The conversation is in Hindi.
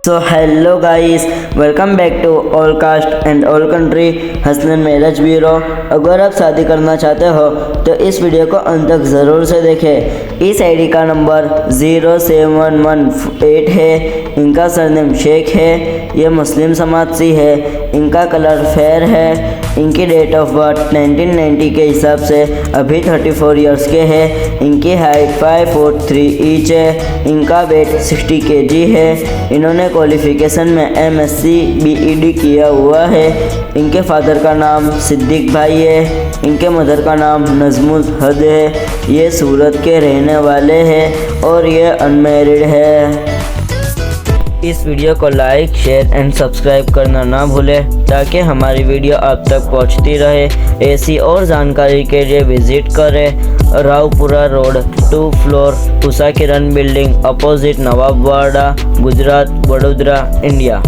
So hello guys, welcome back to all caste and all country Hasnain marriage bureau. अगर आप शादी करना चाहते हो तो इस वीडियो को अंत तक ज़रूर से देखें। इस आईडी का नंबर 0718 है। इनका सरनेम शेख है। ये मुस्लिम समाज से है। इनका कलर फेयर है। इनकी डेट ऑफ बर्थ 1990 के हिसाब से अभी 34 इयर्स के हैं। इनकी हाइट 5 फुट 3 इंच है। इनका वेट 60 kg है। इन्होंने क्वालिफिकेशन में MSc BEd किया हुआ है। इनके फादर का नाम सिद्दीक भाई है। इनके मदर का नाम नजमुल हद है। ये सूरत के रहने वाले हैं और ये अनमैरिड है। इस वीडियो को लाइक, शेयर एंड सब्सक्राइब करना ना भूलें ताकि हमारी वीडियो आप तक पहुंचती रहे। ऐसी और जानकारी के लिए विजिट करें Raopura road 2 floor Usha Kiran building opposite Nawabwada, Gujarat, Vadodara, India.